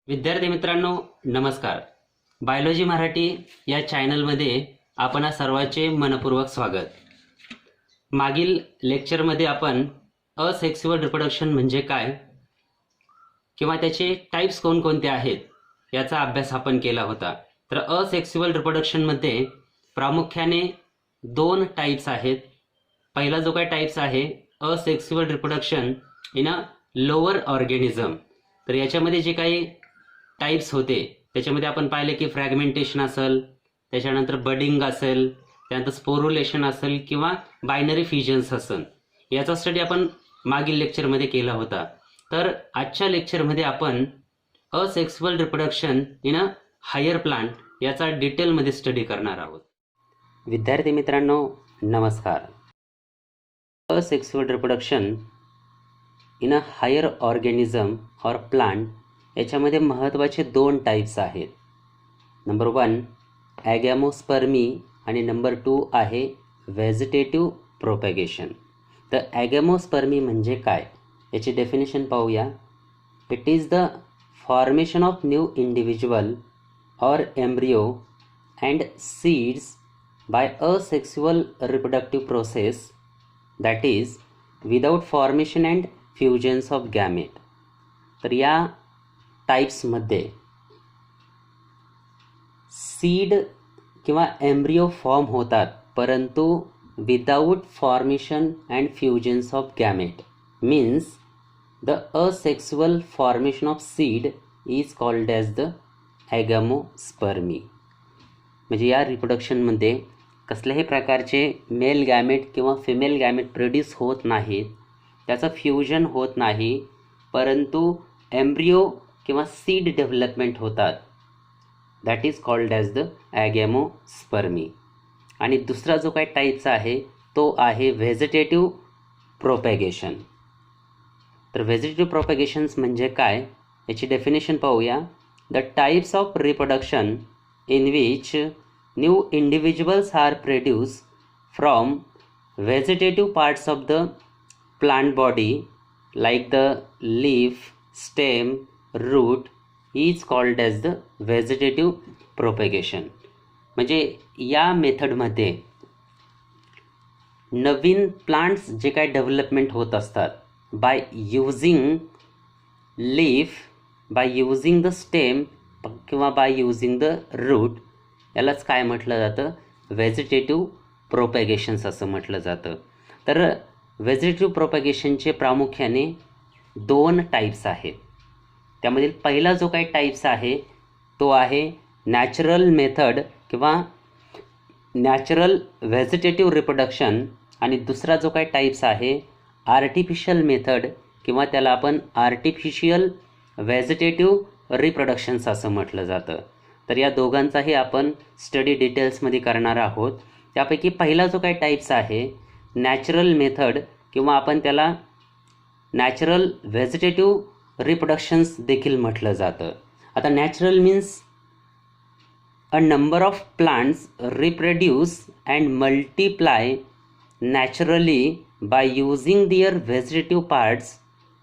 विद्यार्थी मित्रांनो नमस्कार. बायोलॉजी मराठी या चॅनलमध्ये आपण सर्वांचे मनपूर्वक स्वागत. मागील लेक्चरमध्ये आपण असेक्सुअल रिप्रोडक्शन म्हणजे काय किंवा त्याचे टाइप्स कोणकोणते आहेत याचा अभ्यास आपण केला होता. तर असेक्सुअल रिप्रोडक्शनमध्ये प्रामुख्याने दोन टाइप्स आहेत. पहिला जो काय टाइप्स आहे asexual reproduction in a lower organism. तर याच्यामध्ये जे काही टाइप्स होते त्याच्यामध्ये आपण पाहिले की फ्रॅगमेंटेशन असेल, त्याच्यानंतर बडिंग असेल, त्यानंतर स्पोरुलेशन असेल किंवा बायनरी फ्युजन्स असेल. याचा स्टडी आपण मागील लेक्चरमध्ये केला होता. तर आजच्या लेक्चरमध्ये आपण asexual reproduction in a higher plant याचा डिटेलमध्ये स्टडी करणार आहोत. विद्यार्थी मित्रांनो नमस्कार. Asexual reproduction in a higher organism or plant याच्यामध्ये महत्त्वाचे दोन टाइप्स आहेत. नंबर 1 ॲगॅमोस्पर्मी आणि नंबर 2 आहे व्हेजिटेटिव्ह प्रोपॅगेशन. तर ॲगॅमोस्पर्मी म्हणजे काय याची डेफिनेशन पाहूया. It is the formation of new individual or embryo and seeds by asexual reproductive process that is without formation and fusions of gamete. तर या टाइप्समध्ये सीड किंवा एम्ब्रियो फॉर्म होतात परंतु without formation and fusions of gamete. Means the asexual formation of seed is called as the agamospermy. म्हणजे या रिप्रोडक्शनमध्ये कसल्याही प्रकारचे मेल गॅमेट किंवा फिमेल गॅमेट प्रोड्यूस होत नाहीत, त्याचं फ्युजन होत नाही, परंतु एम्ब्रियो किंवा सीड डेव्हलपमेंट होतात. That is called as the agamospermy. आणि दुसरा जो काही टाईप्स आहे तो आहे व्हेजिटेटिव्ह प्रोपॅगेशन. तर व्हेजिटेटिव्ह प्रोपॅगेशन्स म्हणजे काय याची डेफिनेशन पाहूया. The types of reproduction in which new individuals are produce from vegetative parts of the plant body like the leaf, stem, root is called as the vegetative propagation. म्हणजे या मेथडमध्ये नवीन plants जे काय development होत असतात by using leaf, bye using the stem किंवा bye using the route, यालाच काय म्हटलं जातं व्हेजिटेटिव्ह प्रोपॅगेशन्स असं म्हटलं जातं. तर व्हेजिटेटिव्ह प्रोपॅगेशनचे प्रामुख्याने दोन टाईप्स आहेत. त्यामधील पहिला जो काही टाईप्स आहे तो आहे नॅचरल मेथड किंवा नॅचरल व्हेजिटेटिव्ह रिप्रोडक्शन आणि दुसरा जो काही टाईप्स आहे आर्टिफिशियल मेथड किंवा त्याला आपण आर्टिफिशियल व्हेजिटेटिव्ह रिप्रोडक्शन्स असं म्हटलं जातं. तर या दोघांचाही आपण स्टडी डिटेल्समध्ये करणार आहोत. त्यापैकी पहिला जो काही टाईप्स आहे नॅचरल मेथड किंवा आपण त्याला नॅचरल व्हेजिटेटिव्ह रिप्रोडक्शन्स देखील म्हटलं जातं. आता natural means a number of plants reproduce and multiply naturally by using their vegetative parts.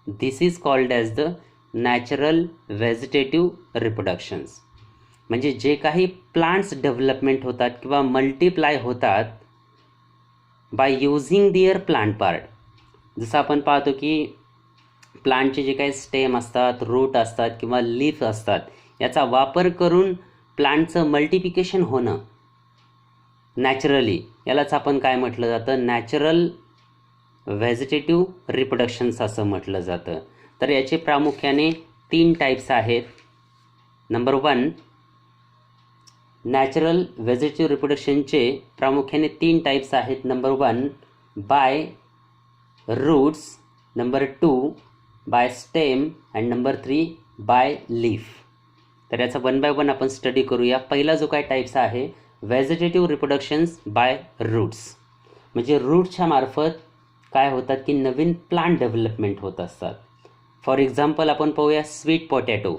This is called as the natural vegetative reproductions. म्हणजे जे काही प्लांट्स डेव्हलपमेंट होतात किंवा मल्टिप्लाय होतात by using their plant part. जसं आपण पाहतो की प्लांटचे जे काही स्टेम असतात, रूट असतात किंवा लीफ असतात याचा वापर करून प्लांटचं मल्टिप्लिकेशन होणं नॅचरली, यालाच आपण काय म्हटलं जातं नॅचरल व्हेजिटेटिव्ह रिप्रोडक्शन्स असं म्हटलं जातं. तर याचे प्रामुख्याने तीन टाईप्स आहेत. नंबर 1 नॅचरल व्हेजिटेटिव्ह रिप्रोडक्शनचे प्रामुख्याने तीन टाईप्स आहेत. Number 1 by roots, number 2 by stem and number 3 by leaf. तर याचा 1 बाय 1 आपण स्टडी करूया. पहिला जो काय टाईप्स आहे व्हेजिटेटिव्ह रिप्रोडक्शन्स बाय रूट्स. म्हणजे रूटच्या मार्फत काय होतात की नवीन प्लांट डेव्हलपमेंट होत असतात. फॉर एक्झाम्पल आपण पाहूया स्वीट पोटॅटो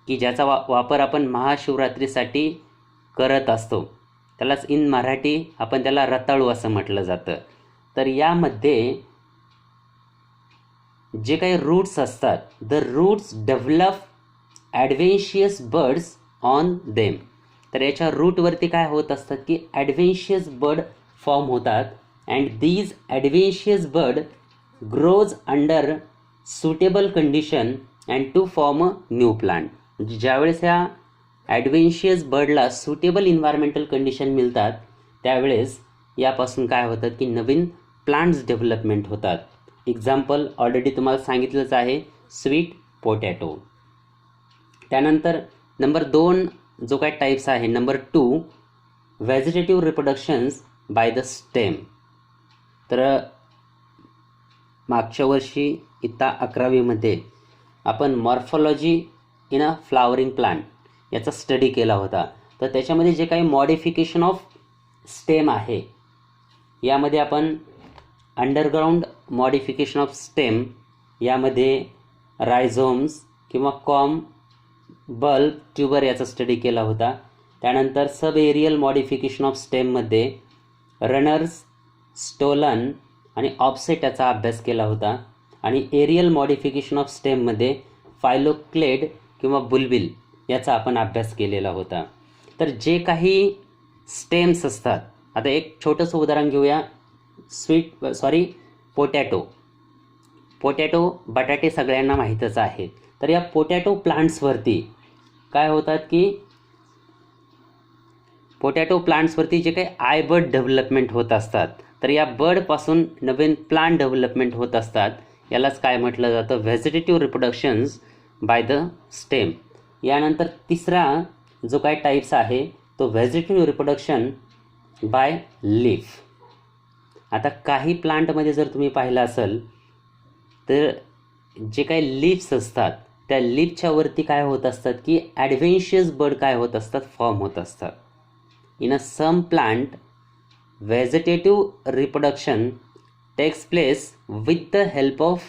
की ज्याचा वापर आपण महाशिवरात्रीसाठी करत असतो. त्यालाच इन मराठी आपण त्याला रताळू असं म्हटलं जातं. तर यामध्ये जे काही रूट्स असतात the roots develop adventitious birds on them. तर याच्या रूटवरती काय होत असतात की ॲडव्हेन्शियस बर्ड फॉर्म होतात and these adventitious bird grows under suitable condition and to form a new plant. म्हणजे ज्यावेळेस या ॲडव्हेन्शियस बर्डला सुटेबल इन्व्हायरमेंटल कंडिशन मिळतात त्यावेळेस यापासून काय होतं की नवीन प्लांट्स डेव्हलपमेंट होतात. एक्झाम्पल ऑलरेडी तुम्हाला सांगितलंच आहे, स्वीट पोटॅटो. त्यानंतर नंबर 2 जो काय टाईप्स आहे, number 2 vegetative reproductions by the stem. तर मागच्या वर्षी इयत्ता 11वीमध्ये आपण morphology in a flowering plant याचा स्टडी केला होता. तर त्याच्यामध्ये जे काही मॉडिफिकेशन ऑफ स्टेम आहे यामध्ये आपण अंडरग्राऊंड मॉडिफिकेशन ऑफ स्टेम यामध्ये रायझोम्स किंवा कॉम, बल्ब, ट्यूबर याचा स्टडी केला होता. त्यानंतर सब एरियल मॉडिफिकेशन ऑफ स्टेममध्ये रनर्स, स्टोलन आणि ऑफसेट याचा अभ्यास केला होता. आणि एरियल मॉडिफिकेशन ऑफ स्टेममध्ये फायलोक्लेड किंवा बुलबिल याचा आपण अभ्यास केलेला होता. तर जे काही स्टेम्स असतात, आता एक छोटंसं उदाहरण घेऊया. पोटॅटो बटाटे सगळ्यांना माहीतच आहे. तर या पोटॅटो प्लांट्सवरती काय होतात की पोटॅटो प्लांट्सवरती जे काही आय बर्ड डेव्हलपमेंट होत असतात, तर या बर्डपासून नवीन प्लांट डेव्हलपमेंट होत असतात. यालाच काय म्हटलं जातं, vegetative reproductions by the stem. यानंतर तिसरा जो काय टाईप्स आहे तो व्हेजिटेटिव्ह रिप्रोडक्शन बाय लीफ. आता काही प्लांटमध्ये जर तुम्ही पाहिलं असेल तर जे काही लीव्स असतात त्या लीफच्या वरती काय होत असतात की ॲडव्हेन्शियस बर्ड काय होत असतात, फॉर्म होत असतात. In a some plant vegetative reproduction takes place with the help of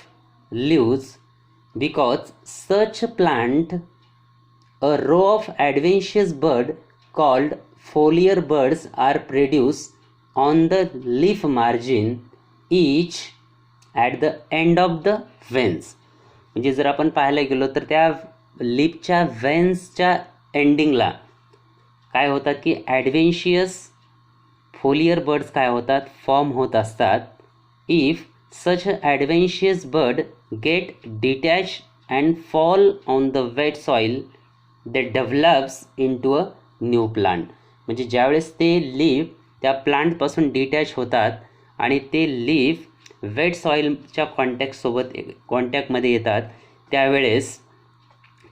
leaves because such plant a row of adventitious bird called foliar birds are produced on the leaf margin each at the end of the veins. म्हणजे जर आपण पाहायला गेलो तर त्या लीफच्या वेन्सच्या एंडिंगला काय होतात की ॲडव्हेन्शियस फोलियर बर्ड्स काय होतात, फॉर्म होत असतात. If such adventitious bird get detach and fall on the wet soil they develops into a new plant. म्हणजे ज्यावेळेस ते लीफ त्या प्लांटपासून डिटॅच होतात आणि ते लीफ वेट सॉईलच्या कॉन्टॅक्टमध्ये येतात त्यावेळेस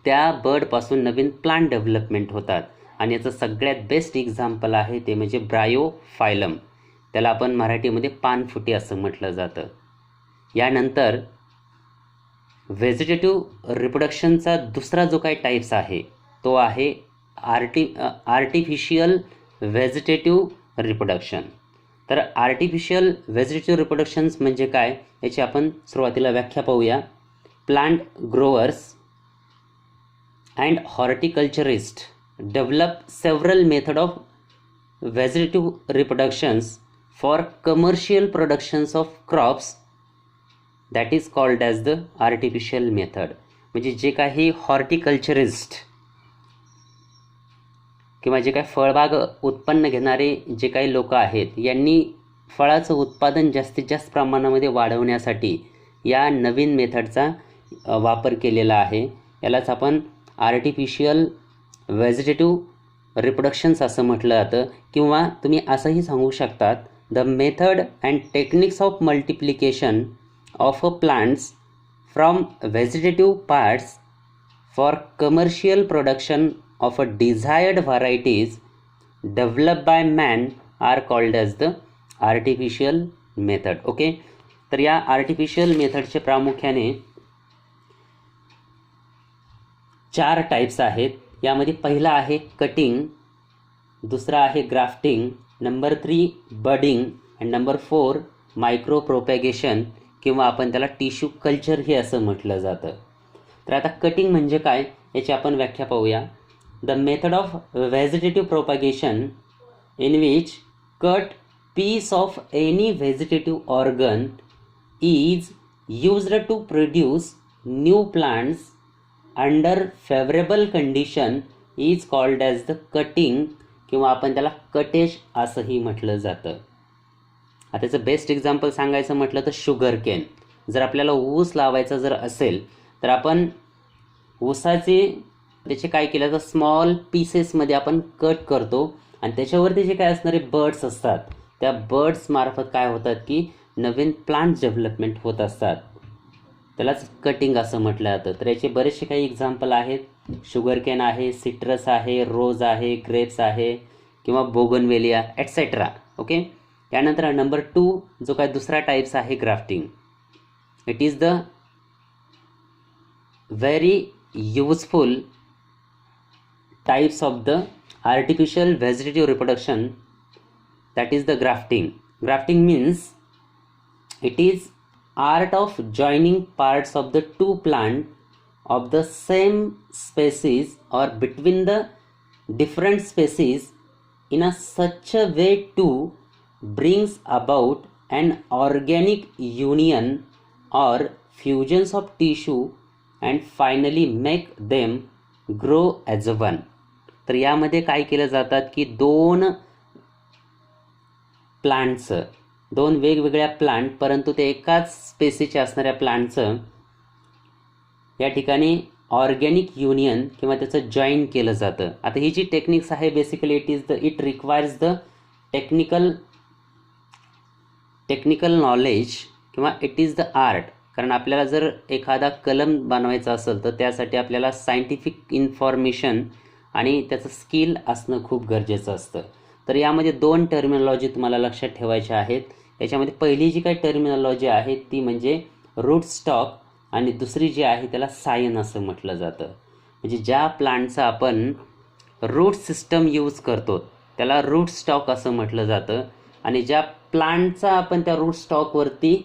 त्या बर्डपासून नवीन प्लांट डेव्हलपमेंट होतात. आणि याचं सगळ्यात बेस्ट एक्झाम्पल आहे ते म्हणजे ब्रायोफायलम. त्याला आपण मराठीमध्ये पानफुटी असं म्हटलं जातं. यानंतर व्हेजिटेटिव्ह रिप्रोडक्शनचा दुसरा जो काही टाईप्स आहे तो आहे आर्टिफिशियल व्हेजिटेटिव्ह रिप्रोडक्शन. तर आर्टिफिशियल व्हेजिटेटिव्ह रिप्रोडक्शन्स म्हणजे काय याची आपण सुरुवातीला व्याख्या पाहूया. Plant growers and horticulturist develop several method of vegetative reproductions for commercial productions of crops that is called as the artificial method. म्हणजे जे काही हॉर्टिकल्चरिस्ट किंवा जे काही फळबाग उत्पन्न घेणारे जे काही लोक आहेत यांनी फळाचं उत्पादन जास्तीत जास्त प्रमाणामध्ये वाढवण्यासाठी या नवीन मेथडचा वापर केलेला आहे. यालाच आपण आर्टिफिशियल व्हेजिटेटिव्ह रिप्रोडक्शन्स असं म्हटलं जातं. किंवा तुम्ही असंही सांगू शकतात the method and techniques of multiplication of a plants from vegetative parts for commercial production of a desired varieties developed by man are called as the artificial method. Okay, तर या आर्टिफिशियल मेथडचे प्रामुख्याने 4 टाईप्स आहेत. यामध्ये पहिला आहे cutting, दुसरा आहे ग्राफ्टिंग, नंबर 3 बडिंग आणि नंबर 4 मायक्रो प्रोपॅगेशन किंवा आपण त्याला टिश्यू कल्चर हे असं म्हटलं जातं. तर आता कटिंग म्हणजे काय याची आपण व्याख्या पाहूया. The method of vegetative propagation in which cut piece of any vegetative organ is used to produce new plants under favourable condition is called as the cutting किंवा आपण त्याला कटेज असंही म्हटलं जातं. आता त्याचं बेस्ट एक्झाम्पल सांगायचं म्हटलं तर शुगर केन. जर आपल्याला ऊस लावायचा जर असेल तर आपण त्याचे काय केलं तर स्मॉल पीसेसमध्ये आपण कट करतो आणि त्याच्यावरती जे काय असणारे बर्ड्स असतात त्या बर्ड्स मार्फत काय होतात की नवीन प्लांट डेव्हलपमेंट होत असतात. त्यालाच कटिंग असं म्हटलं जातं. तर याचे बरेचसे काही एक्झाम्पल आहेत. शुगर केन आहे, सिट्रस आहे, रोज आहे, ग्रेप्स आहे किंवा बोगनवेलिया ॲटसेट्रा. ओके. त्यानंतर नंबर 2 जो काय दुसरा टाईप्स आहे grafting. It is the very useful types of the artificial vegetative reproduction, that is the grafting. Grafting means it is art of joining parts of the two plant of the same species or between the different species in a such a way to brings about an organic union or fusions of tissue and finally make them grow as one. तर यामध्ये काय केलं जातात की दोन वेगवेगळ्या plant परंतु ते एकाच स्पेसीचे असणाऱ्या प्लांटचं या ठिकाणी ऑर्गॅनिक युनियन किंवा त्याचं जॉईन केलं जातं. आता ही जी टेक्निक्स आहे basically it requires the technical knowledge किंवा इट इज द आर्ट. कारण आपल्याला जर एखादा कलम बनवायचा असेल तर त्यासाठी आपल्याला सायंटिफिक इन्फॉर्मेशन आणि त्याचं स्किल असणं खूप गरजेचं असतं. तर यामध्ये 2 टर्मिनॉलॉजी तुम्हाला लक्षात ठेवायच्या आहेत. याच्यामध्ये पहिली जी काही टर्मिनॉलॉजी आहे ती म्हणजे रूट स्टॉक आणि दुसरी जी आहे त्याला सायन असं म्हटलं जातं. म्हणजे ज्या प्लांटचा आपण रूट सिस्टम यूज करतो त्याला रूट स्टॉक असं म्हटलं जातं आणि ज्या प्लांटचा आपण त्या रूट स्टॉकवरती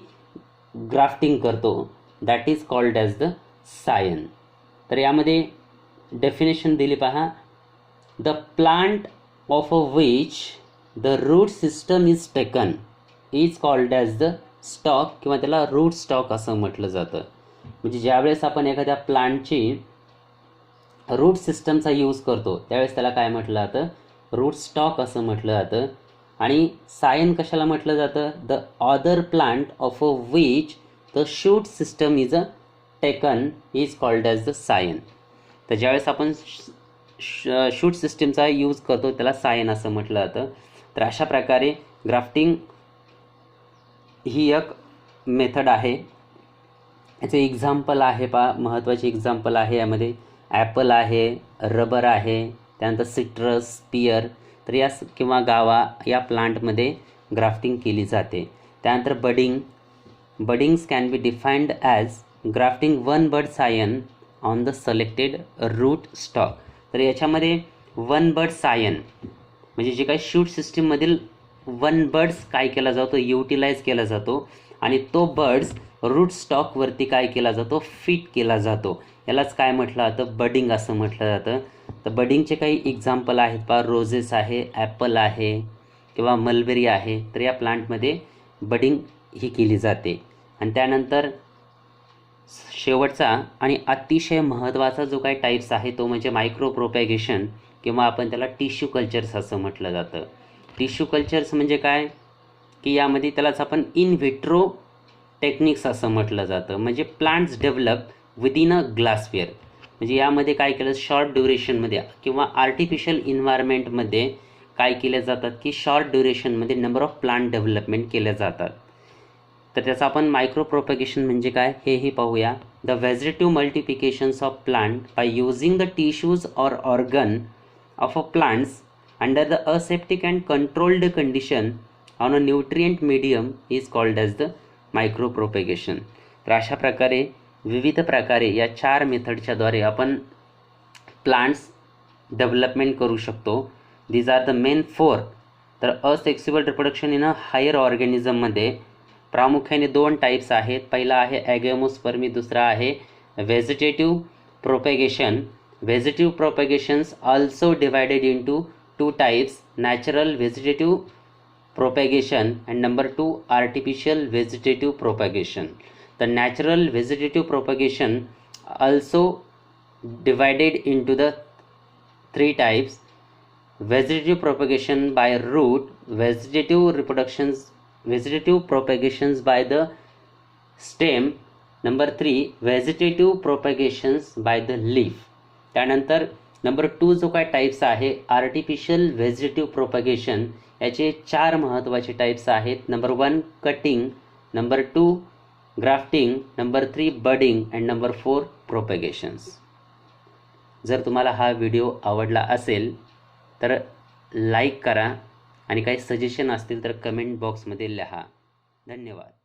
ग्राफ्टिंग करतो that is called as the scion. तर यामध्ये डेफिनेशन दिली पहा. The plant of a which the root system is taken is called as the stock किंवा त्याला रूट स्टॉक असं म्हटलं जातं. म्हणजे ज्यावेळेस आपण एखाद्या प्लांटची रूट सिस्टमचा यूज करतो त्यावेळेस त्याला काय म्हटलं जातं, रूट स्टॉक असं म्हटलं जातं. आणि सायन कशाला म्हटलं जातं, the other plant of a which the shoot system is a taken is called as the scion. तर ज्यावेळेस आपण शूट सिस्टमचा यूज करतो त्याला सायन असं म्हटलं जातं. तर अशा प्रकारे ग्राफ्टिंग ही एक मेथड आहे. याचे एक्झाम्पल आहे पहा, महत्त्वाचे एक्झाम्पल आहे यामध्ये ॲपल आहे, रबर आहे, त्यानंतर सिट्रस, पियर. तर या किंवा गावा या प्लांटमध्ये ग्राफ्टिंग केली जाते. त्यानंतर buddings can be defined as grafting one bud scion on the selected root stock. तर याच्यामध्ये वन बड सायन म्हणजे जे काही शूट सिस्टीममधील वन बर्ड्स काय केला जातो, युटिलाइज केला जातो आणि तो बर्ड्स रूट स्टॉकवरती काय केला जातो, फिट केला जातो. यालाच काय म्हटलं जातं, बडिंग असं म्हटलं जातं. तर बडिंगचे काही एक्झाम्पल आहेत पहा, रोजेस आहे, ॲपल आहे किंवा मलबेरी आहे. तर या प्लांटमध्ये बडिंग ही केली जाते. आणि त्यानंतर शेवटचा आणि अतिशय महत्त्वाचा जो काही टाईप्स आहे तो म्हणजे मायक्रो प्रोपॅगेशन किंवा आपण त्याला टिश्यू कल्चर्स असं म्हटलं जातं. टिश्यू कल्चर्स म्हणजे काय की यामध्ये त्यालाच आपण इन व्हिट्रो टेक्निक्स असं म्हटलं जातं. म्हणजे प्लांट्स डेव्हलप विदिन अ ग्लासवेअर. म्हणजे यामध्ये काय केलं, शॉर्ट ड्युरेशनमध्ये किंवा आर्टिफिशियल इन्व्हायरमेंटमध्ये काय केले जातात की शॉर्ट ड्युरेशनमध्ये नंबर ऑफ प्लांट डेव्हलपमेंट केले जातात. तर त्याचं आपण मायक्रो प्रोपॅगेशन म्हणजे काय हेही पाहूया. The vegetative multiplications of plant by using the tissues or organ of a plants under the aseptic and controlled condition on a nutrient medium is called as the micro propagation. तर अशा प्रकारे विविध प्रकारे या 4 मेथडच्याद्वारे आपण प्लांट्स डेव्हलपमेंट करू शकतो. These are the main 4. तर asexual reproduction in a higher ऑर्गॅनिझममध्ये प्रामुख्याने 2 टाईप्स आहेत. पहिला आहे ॲगॅमोस्पर्मी, दुसरा आहे vegetative propagation. Vegetative propagations also divided into 2 types, natural vegetative propagation and number 2 artificial vegetative propagation. The natural vegetative propagation also divided into the three types: vegetative propagation by root, vegetative propagations by the stem, number 3 vegetative propagations by the leaf. त्यानंतर number 2 जो काय types आहे artificial vegetative propagation, याचे 4 महत्त्वाचे types आहेत. Number 1 cutting, number 2 grafting, number 3 budding and number 4 प्रोपगेशन्स. जर तुम्हाला हा व्हिडिओ आवडला असेल तर लाईक करा आणि काही सजेशन असतील तर कमेंट बॉक्समध्ये लिहा. धन्यवाद.